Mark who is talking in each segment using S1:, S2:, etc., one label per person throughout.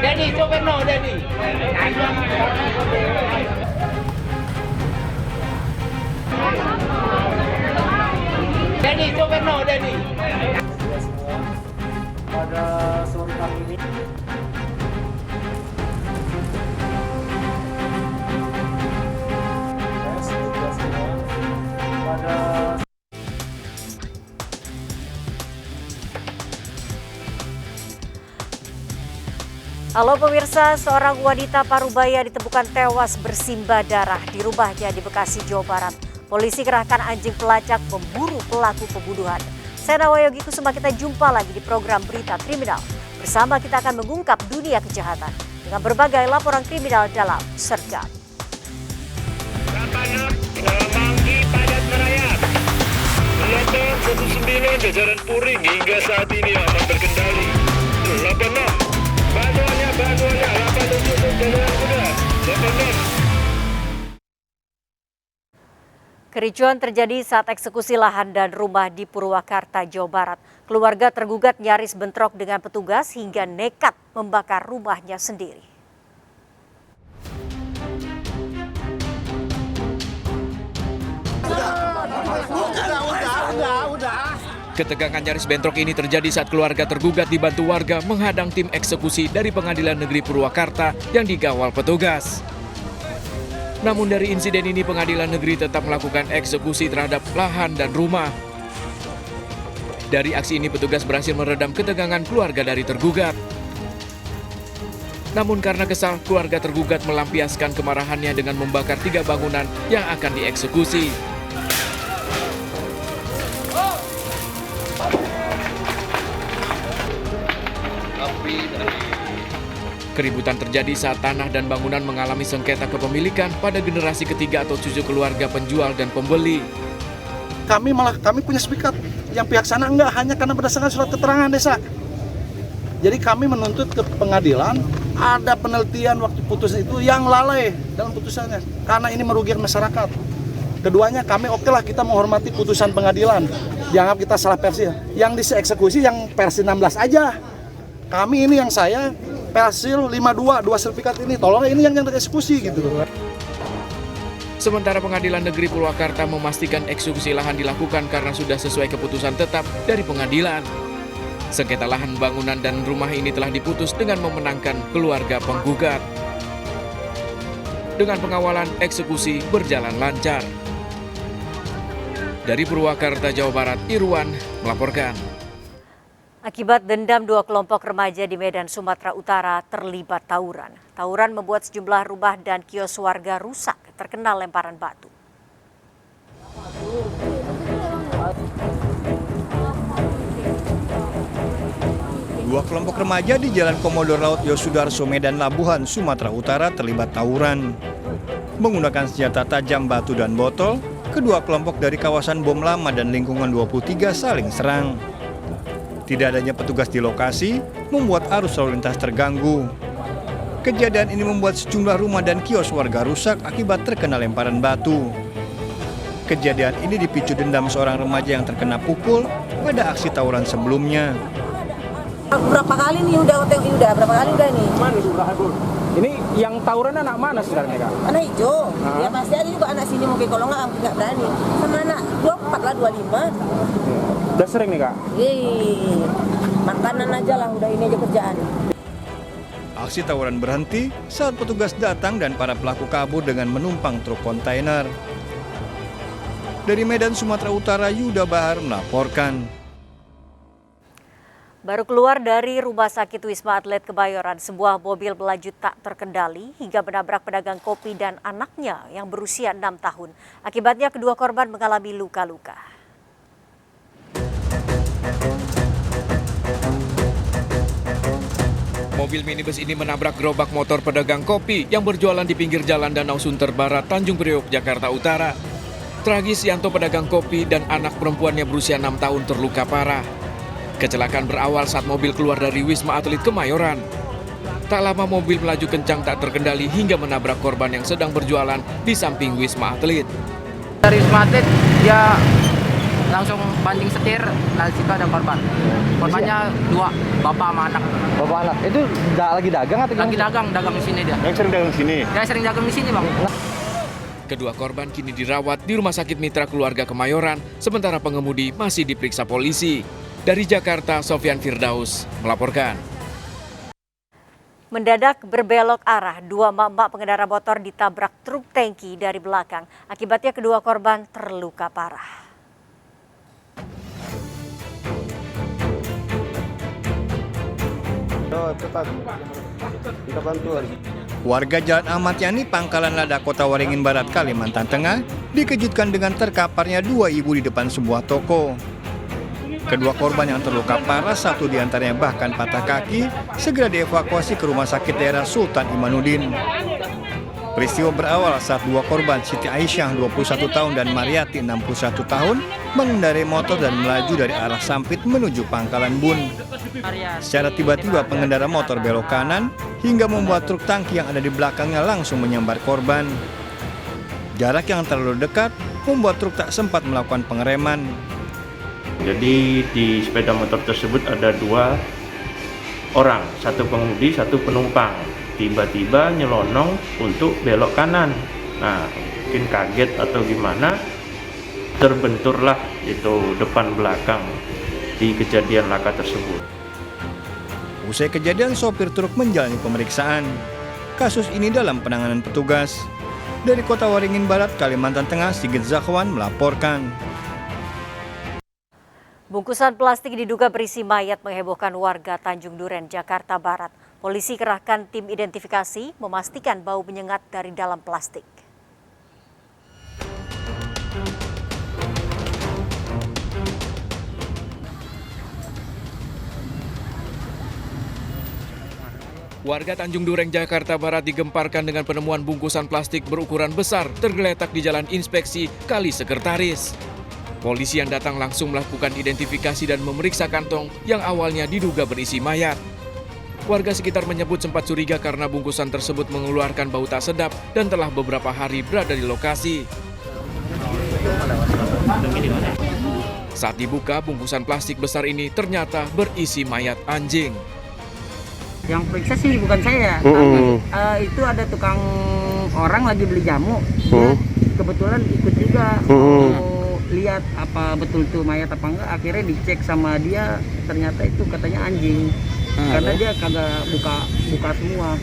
S1: Denny, coba no, Denny. Denny, coba no, Denny.
S2: Pada sore hari ini pada
S3: Halo pemirsa, seorang wanita Parubaya ditemukan tewas bersimbah darah di rumahnya di Bekasi, Jawa Barat. Polisi kerahkan anjing pelacak memburu pelaku pembunuhan. Saya Nawayogi Kusuma, kita jumpa lagi di program Berita Kriminal. Bersama kita akan mengungkap dunia kejahatan dengan berbagai laporan kriminal dalam Sergap.
S4: Manggi padat merayap. Gelombang 19 jajaran Puring hingga saat ini aman terkendali. 86 bantuannya 87 jajaran kuda 86.
S3: Kericuan terjadi saat eksekusi lahan dan rumah di Purwakarta, Jawa Barat. Keluarga tergugat nyaris bentrok dengan petugas hingga nekat membakar rumahnya sendiri.
S5: Ketegangan nyaris bentrok ini terjadi saat keluarga tergugat dibantu warga menghadang tim eksekusi dari Pengadilan Negeri Purwakarta yang dikawal petugas. Namun dari insiden ini Pengadilan Negeri tetap melakukan eksekusi terhadap lahan dan rumah. Dari aksi ini petugas berhasil meredam ketegangan keluarga dari tergugat. Namun karena kesal, keluarga tergugat melampiaskan kemarahannya dengan membakar 3 bangunan yang akan dieksekusi. Keributan terjadi saat tanah dan bangunan mengalami sengketa kepemilikan pada generasi ketiga atau cucu keluarga penjual dan pembeli.
S2: kami punya sepikat, yang pihak sana enggak, hanya karena berdasarkan surat keterangan desa. Jadi kami menuntut ke pengadilan ada penelitian waktu putus itu yang lalai dalam putusannya, karena ini merugikan masyarakat. Keduanya kami okelah, kita menghormati putusan pengadilan. Dianggap kita salah versi. Yang dieksekusi yang versi 16 aja. Kami ini yang saya Persil 52, 2 sertifikat ini, tolong ini yang dieksekusi gitu.
S5: Sementara Pengadilan Negeri Purwakarta memastikan eksekusi lahan dilakukan karena sudah sesuai keputusan tetap dari pengadilan. Sengketa lahan bangunan dan rumah ini telah diputus dengan memenangkan keluarga penggugat. Dengan pengawalan, eksekusi berjalan lancar. Dari Purwakarta, Jawa Barat, Irwan melaporkan.
S3: Akibat dendam 2 kelompok remaja di Medan, Sumatera Utara terlibat tawuran. Tawuran membuat sejumlah rumah dan kios warga rusak terkena lemparan batu.
S6: Dua kelompok remaja di Jalan Komodor Laut Yosudarso, Medan Labuhan, Sumatera Utara terlibat tawuran. Menggunakan senjata tajam, batu, dan botol, kedua kelompok dari kawasan Bom Lama dan lingkungan 23 saling serang. Tidak adanya petugas di lokasi membuat arus lalu lintas terganggu. Kejadian ini membuat sejumlah rumah dan kios warga rusak akibat terkena lemparan batu. Kejadian ini dipicu dendam seorang remaja yang terkena pukul pada aksi tawuran sebelumnya.
S7: Berapa kali nih udah berapa kali udah nih?
S8: Mana sudah ini yang tawuran anak mana sebenarnya Kak?
S7: Anak hijau. Ya pasti ada juga anak sini mungkin kalau nggak berani. Sama anak 24 lah 25.
S8: Udah sering nih Kak?
S7: Makanan aja lah, udah ini aja kerjaan.
S6: Aksi tawuran berhenti saat petugas datang dan para pelaku kabur dengan menumpang truk kontainer. Dari Medan, Sumatera Utara, Yuda Bahar melaporkan.
S3: Baru keluar dari Rumah Sakit Wisma Atlet Kebayoran, sebuah mobil melaju tak terkendali hingga menabrak pedagang kopi dan anaknya yang berusia 6 tahun. Akibatnya kedua korban mengalami luka-luka.
S5: Mobil minibus ini menabrak gerobak motor pedagang kopi yang berjualan di pinggir jalan Danau Sunter Barat, Tanjung Priok, Jakarta Utara. Tragis, Yanto pedagang kopi dan anak perempuannya berusia 6 tahun terluka parah. Kecelakaan berawal saat mobil keluar dari Wisma Atlet Kemayoran. Tak lama mobil melaju kencang tak terkendali hingga menabrak korban yang sedang berjualan di samping Wisma Atlet.
S1: Dari Wisma Atlet ya
S9: langsung banting setir, dari situ ada korban. Korbannya 2, bapak sama anak.
S8: Bapak anak itu lagi dagang atau
S9: Lagi dagang di sini dia.
S6: Yang sering dagang di sini?
S9: Yang sering dagang di sini, Bang.
S5: Kedua korban kini dirawat di Rumah Sakit Mitra Keluarga Kemayoran, sementara pengemudi masih diperiksa polisi. Dari Jakarta, Sofyan Firdaus melaporkan.
S3: Mendadak berbelok arah, 2 emak-emak pengendara motor ditabrak truk tangki dari belakang. Akibatnya kedua korban terluka parah.
S6: Warga Jalan Ahmad Yani, Pangkalan Lada, Kota Waringin Barat, Kalimantan Tengah, dikejutkan dengan terkaparnya 2 ibu di depan sebuah toko. Kedua korban yang terluka parah, 1 diantaranya bahkan patah kaki, segera dievakuasi ke Rumah Sakit Daerah Sultan Imanuddin. Peristiwa berawal saat 2 korban, Siti Aisyah 21 tahun dan Mariati 61 tahun, mengendarai motor dan melaju dari arah Sampit menuju Pangkalan Bun. Secara tiba-tiba pengendara motor belok kanan hingga membuat truk tangki yang ada di belakangnya langsung menyambar korban. Jarak yang terlalu dekat membuat truk tak sempat melakukan pengereman.
S10: Jadi di sepeda motor tersebut ada 2 orang, 1 pengemudi, 1 penumpang. Tiba-tiba nyelonong untuk belok kanan. Nah, mungkin kaget atau gimana, terbenturlah itu depan belakang di kejadian laka tersebut.
S6: Usai kejadian, sopir truk menjalani pemeriksaan. Kasus ini dalam penanganan petugas. Dari Kota Waringin Barat, Kalimantan Tengah, Sigit Zakhwan melaporkan.
S3: Bungkusan plastik diduga berisi mayat menghebohkan warga Tanjung Duren, Jakarta Barat. Polisi kerahkan tim identifikasi memastikan bau menyengat dari dalam plastik.
S5: Warga Tanjung Duren, Jakarta Barat digemparkan dengan penemuan bungkusan plastik berukuran besar tergeletak di Jalan Inspeksi Kali Sekretaris. Polisi yang datang langsung melakukan identifikasi dan memeriksa kantong yang awalnya diduga berisi mayat. Warga sekitar menyebut sempat curiga karena bungkusan tersebut mengeluarkan bau tak sedap dan telah beberapa hari berada di lokasi. Saat dibuka, bungkusan plastik besar ini ternyata berisi mayat anjing.
S9: Yang periksa sih bukan saya. Itu ada tukang orang lagi beli jamu. Kebetulan ikut juga. Lihat apa betul tuh mayat apa enggak, akhirnya dicek sama dia, ternyata itu katanya anjing. Karena dia kagak buka semua.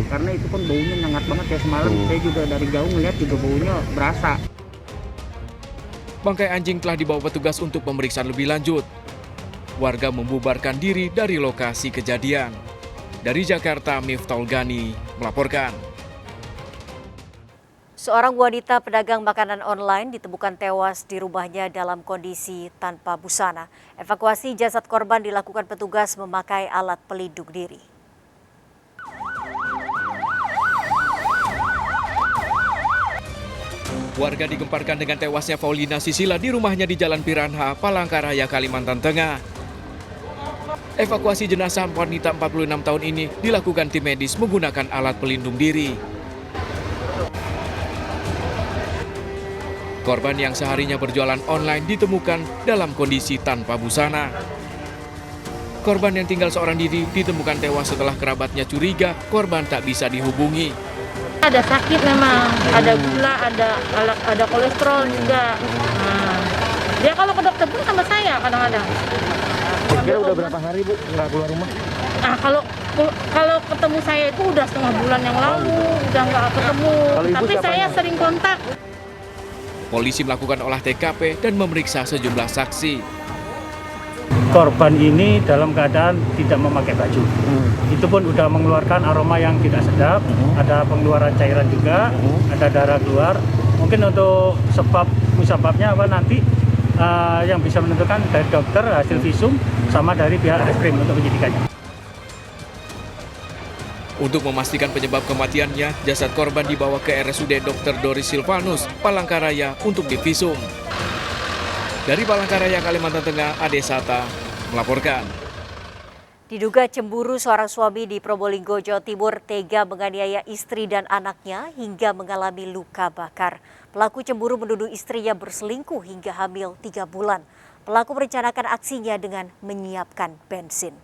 S9: Karena itu kan baunya nyengat banget ya, semalam saya juga dari jauh ngeliat juga baunya berasa.
S5: Bangkai anjing telah dibawa petugas untuk pemeriksaan lebih lanjut. Warga membubarkan diri dari lokasi kejadian. Dari Jakarta, Miftahul Gani melaporkan.
S3: Seorang wanita pedagang makanan online ditemukan tewas di rumahnya dalam kondisi tanpa busana. Evakuasi jasad korban dilakukan petugas memakai alat pelindung diri.
S5: Warga digemparkan dengan tewasnya Paulina Sisila di rumahnya di Jalan Piranha, Palangkaraya, Kalimantan Tengah. Evakuasi jenazah wanita 46 tahun ini dilakukan tim medis menggunakan alat pelindung diri. Korban yang seharinya berjualan online ditemukan dalam kondisi tanpa busana. Korban yang tinggal seorang diri ditemukan tewas setelah kerabatnya curiga korban tak bisa dihubungi.
S11: Ada sakit memang, ada gula, ada kolesterol juga. Nah, dia kalau ke dokter pun sama saya kadang-kadang.
S8: Kira udah berapa hari Bu nggak keluar rumah?
S11: Nah, kalau ketemu saya itu udah setengah bulan yang lalu, udah nggak ketemu. Tapi saya sering kontak.
S5: Polisi melakukan olah TKP dan memeriksa sejumlah saksi.
S12: Korban ini dalam keadaan tidak memakai baju. Itu pun udah mengeluarkan aroma yang tidak sedap, ada pengeluaran cairan juga, ada darah keluar. Mungkin untuk sebabnya apa nanti yang bisa menentukan dari dokter hasil visum sama dari pihak reskrim untuk penyidikannya.
S5: Untuk memastikan penyebab kematiannya, jasad korban dibawa ke RSUD Dr. Doris Silvanus, Palangkaraya untuk divisum. Dari Palangkaraya, Kalimantan Tengah, Ade Sata melaporkan.
S3: Diduga cemburu, seorang suami di Probolinggo, Jawa Timur tega menganiaya istri dan anaknya hingga mengalami luka bakar. Pelaku cemburu menuduh istrinya berselingkuh hingga hamil 3 bulan. Pelaku merencanakan aksinya dengan menyiapkan bensin.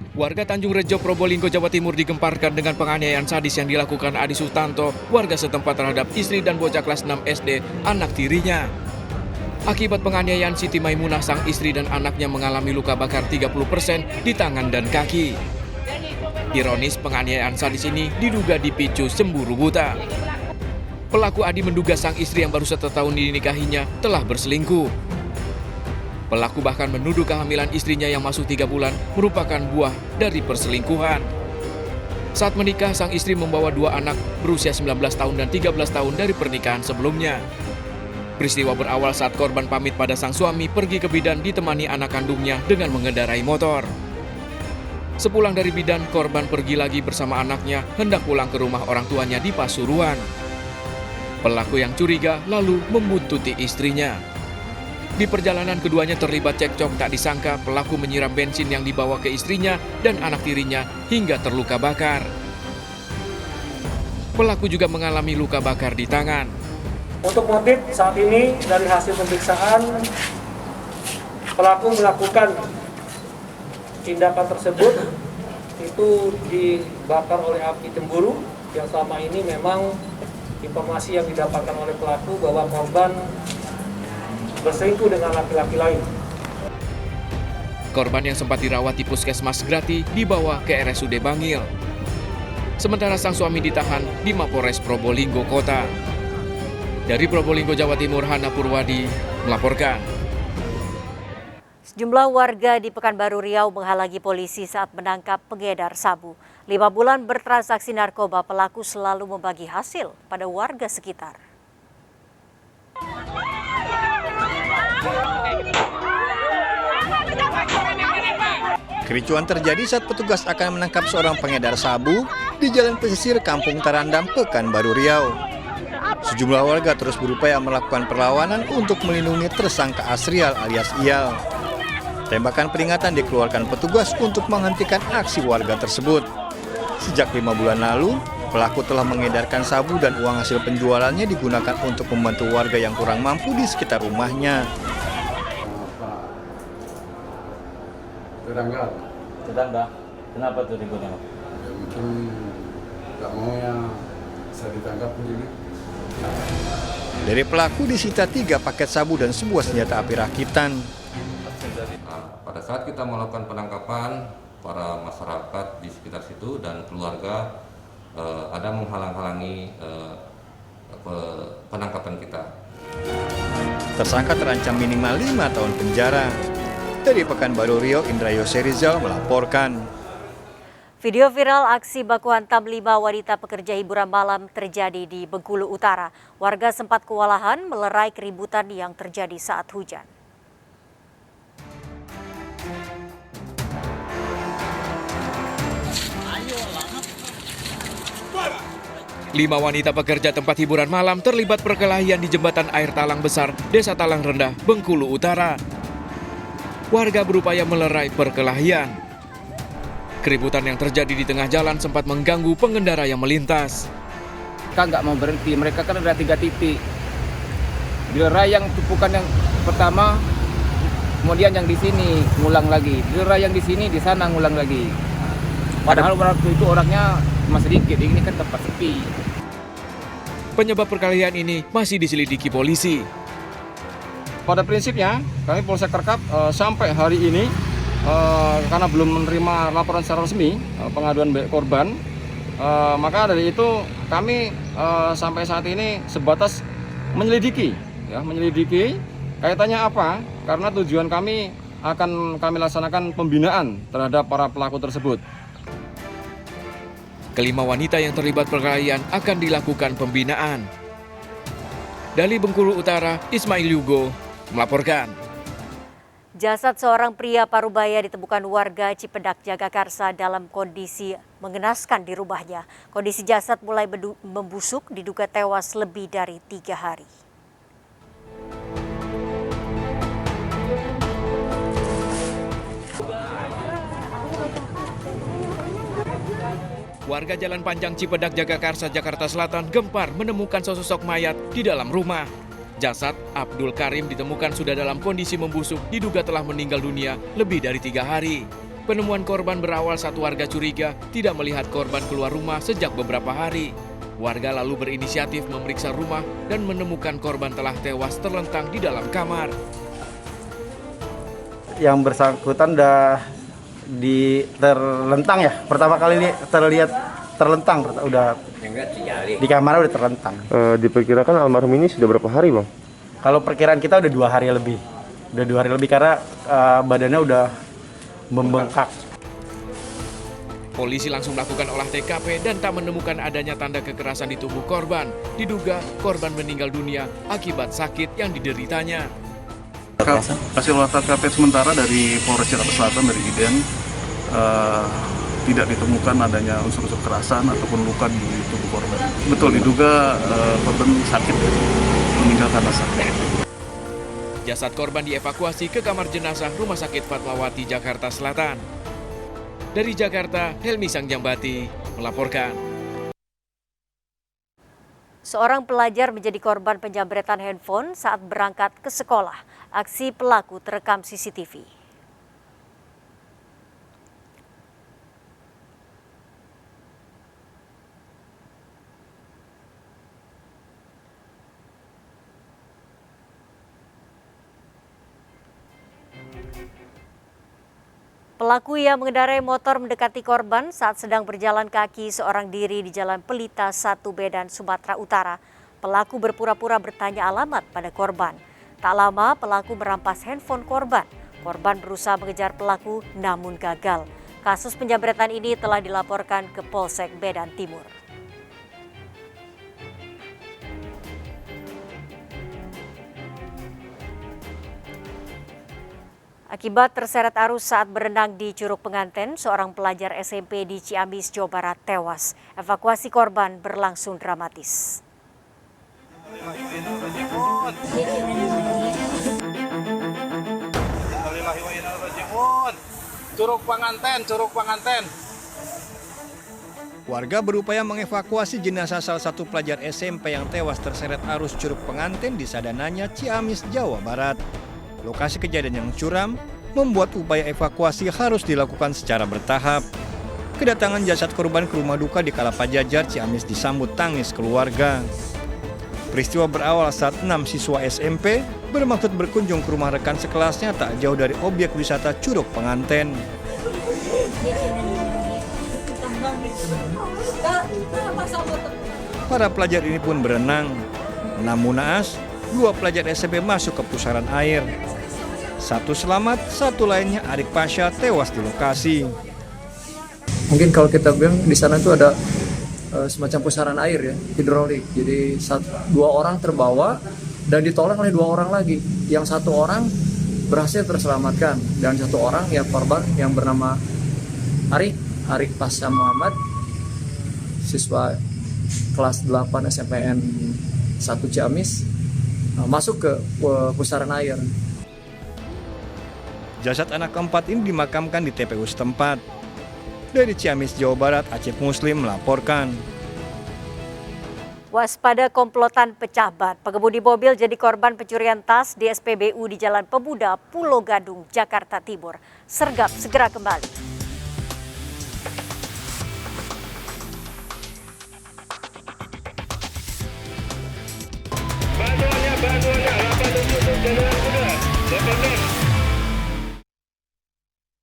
S5: Warga Tanjung Rejo, Probolinggo, Jawa Timur digemparkan dengan penganiayaan sadis yang dilakukan Adi Sutanto, warga setempat terhadap istri dan bocah kelas 6 SD, anak tirinya. Akibat penganiayaan, Siti Maimunah, sang istri dan anaknya mengalami luka bakar 30% di tangan dan kaki. Ironis, penganiayaan sadis ini diduga dipicu cemburu buta. Pelaku Adi menduga sang istri yang baru 1 tahun dinikahinya telah berselingkuh. Pelaku bahkan menuduh kehamilan istrinya yang masuk 3 bulan merupakan buah dari perselingkuhan. Saat menikah, sang istri membawa 2 anak berusia 19 tahun dan 13 tahun dari pernikahan sebelumnya. Peristiwa berawal saat korban pamit pada sang suami pergi ke bidan ditemani anak kandungnya dengan mengendarai motor. Sepulang dari bidan, korban pergi lagi bersama anaknya hendak pulang ke rumah orang tuanya di Pasuruan. Pelaku yang curiga lalu membuntuti istrinya. Di perjalanan keduanya terlibat cekcok, tak disangka pelaku menyiram bensin yang dibawa ke istrinya dan anak tirinya hingga terluka bakar. Pelaku juga mengalami luka bakar di tangan.
S12: Untuk motif saat ini dari hasil pemeriksaan, pelaku melakukan tindakan tersebut itu dibakar oleh api cemburu yang selama ini memang informasi yang didapatkan oleh pelaku bahwa korban berselingkuh dengan laki-laki lain.
S5: Korban yang sempat dirawat di Puskesmas Grati dibawa ke RSUD Bangil. Sementara sang suami ditahan di Mapores Probolinggo Kota. Dari Probolinggo, Jawa Timur, Hana Purwadi melaporkan.
S3: Sejumlah warga di Pekanbaru Riau menghalangi polisi saat menangkap pengedar sabu. 5 bulan bertransaksi narkoba, pelaku selalu membagi hasil pada warga sekitar.
S6: Kericuan terjadi saat petugas akan menangkap seorang pengedar sabu di Jalan Pesisir Kampung Tarandam, Pekanbaru Riau. Sejumlah warga terus berupaya melakukan perlawanan untuk melindungi tersangka Asrial alias Iyal. Tembakan peringatan dikeluarkan petugas untuk menghentikan aksi warga tersebut. Sejak 5 bulan lalu, pelaku telah mengedarkan sabu dan uang hasil penjualannya digunakan untuk membantu warga yang kurang mampu di sekitar rumahnya.
S13: Tetangga, kenapa tuh ributnya?
S14: Ya mungkin nggak mau ya bisa ditangkap begini.
S6: Dari pelaku disita 3 paket sabu dan sebuah senjata api rakitan.
S15: Pada saat kita melakukan penangkapan, para masyarakat di sekitar situ dan keluarga ada menghalang-halangi penangkapan kita.
S6: Tersangka terancam minimal 5 tahun penjara. Dari Pekanbaru Riau, Indra Yose Rizal melaporkan.
S3: Video viral aksi baku hantam 5 wanita pekerja hiburan malam terjadi di Bengkulu Utara. Warga sempat kewalahan melerai keributan yang terjadi saat hujan.
S5: Lima wanita pekerja tempat hiburan malam terlibat perkelahian di jembatan air Talang Besar, Desa Talang Rendah, Bengkulu Utara. Warga berupaya melerai perkelahian. Keributan yang terjadi di tengah jalan sempat mengganggu pengendara yang melintas.
S8: Mereka nggak mau berhenti, mereka kan ada 3 titik. Dilerai yang tumpukan yang pertama, kemudian yang di sini ngulang lagi. Dilerai yang di sini, di sana ngulang lagi. Padahal waktu itu orangnya masih sedikit, ini kan tempat sepi.
S5: Penyebab perkelahian ini masih diselidiki polisi.
S16: Pada prinsipnya, kami Polsek Kerkap sampai hari ini karena belum menerima laporan secara resmi pengaduan korban, maka dari itu kami sampai saat ini sebatas menyelidiki, kaitannya apa? Karena tujuan kami akan kami laksanakan pembinaan terhadap para pelaku tersebut.
S5: Kelima wanita yang terlibat perkelahian akan dilakukan pembinaan. Dari Bengkulu Utara, Ismail Yugo melaporkan.
S3: Jasad seorang pria Parubaya ditemukan warga Cipedak, Jagakarsa dalam kondisi mengenaskan di rumahnya. Kondisi jasad mulai membusuk, diduga tewas lebih dari 3 hari.
S5: Warga Jalan Panjang Cipedak, Jagakarsa, Jakarta Selatan gempar menemukan sosok mayat di dalam rumah. Jasad Abdul Karim ditemukan sudah dalam kondisi membusuk, diduga telah meninggal dunia lebih dari 3 hari. Penemuan korban berawal saat warga curiga tidak melihat korban keluar rumah sejak beberapa hari. Warga lalu berinisiatif memeriksa rumah dan menemukan korban telah tewas terlentang di dalam kamar.
S17: Yang bersangkutan udah terlentang ya, pertama kali ini terlihat terlentang, udah di kamar udah terlentang.
S18: Diperkirakan almarhum ini sudah berapa hari, Bang?
S17: Kalau perkiraan kita udah 2 hari lebih, karena badannya udah membengkak.
S5: Polisi langsung melakukan olah TKP dan tak menemukan adanya tanda kekerasan di tubuh korban. Diduga korban meninggal dunia akibat sakit yang dideritanya.
S2: Hasil olah TKP sementara dari Polres Jakarta Selatan dari IDEN tidak ditemukan adanya unsur-unsur kekerasan ataupun luka di tubuh korban. Betul, diduga korban sakit, meninggal karena sakit.
S5: Jasad korban dievakuasi ke kamar jenazah Rumah Sakit Fatmawati, Jakarta Selatan. Dari Jakarta, Helmi Sangjambati melaporkan.
S3: Seorang pelajar menjadi korban penjambretan handphone saat berangkat ke sekolah. Aksi pelaku terekam CCTV. Pelaku yang mengendarai motor mendekati korban saat sedang berjalan kaki seorang diri di Jalan Pelita 1 Medan, Sumatera Utara. Pelaku berpura-pura bertanya alamat pada korban. Tak lama pelaku merampas handphone korban. Korban berusaha mengejar pelaku namun gagal. Kasus penjambretan ini telah dilaporkan ke Polsek Medan Timur. Akibat terseret arus saat berenang di Curug Penganten, seorang pelajar SMP di Ciamis, Jawa Barat tewas. Evakuasi korban berlangsung dramatis.
S2: Curug Penganten.
S6: Warga berupaya mengevakuasi jenazah salah satu pelajar SMP yang tewas terseret arus Curug Penganten di Sadananya, Ciamis, Jawa Barat. Lokasi kejadian yang curam membuat upaya evakuasi harus dilakukan secara bertahap. Kedatangan jasad korban ke rumah duka di Kalapajajar, Ciamis disambut tangis keluarga. Peristiwa berawal saat 6 siswa SMP bermaksud berkunjung ke rumah rekan sekelasnya tak jauh dari objek wisata Curug Penganten. Para pelajar ini pun berenang. Namun naas, 2 pelajar SMP masuk ke pusaran air. Satu selamat, satu lainnya Arik Pasha tewas di lokasi.
S19: Mungkin kalau kita bilang di sana itu ada semacam pusaran air ya, hidrolik. Jadi 2 orang terbawa dan ditolak oleh 2 orang lagi. Yang 1 orang berhasil terselamatkan dan 1 orang yang korban yang bernama Arik Pasha Muhammad, siswa kelas 8 SMPN 1 Ciamis, masuk ke pusaran air.
S6: Jasad anak keempat ini dimakamkan di TPU setempat. Dari Ciamis, Jawa Barat, Acep Muslim melaporkan.
S3: Waspada komplotan pecah ban. Pengemudi mobil jadi korban pencurian tas di SPBU di Jalan Pemuda, Pulau Gadung, Jakarta Timur. Sergap segera kembali.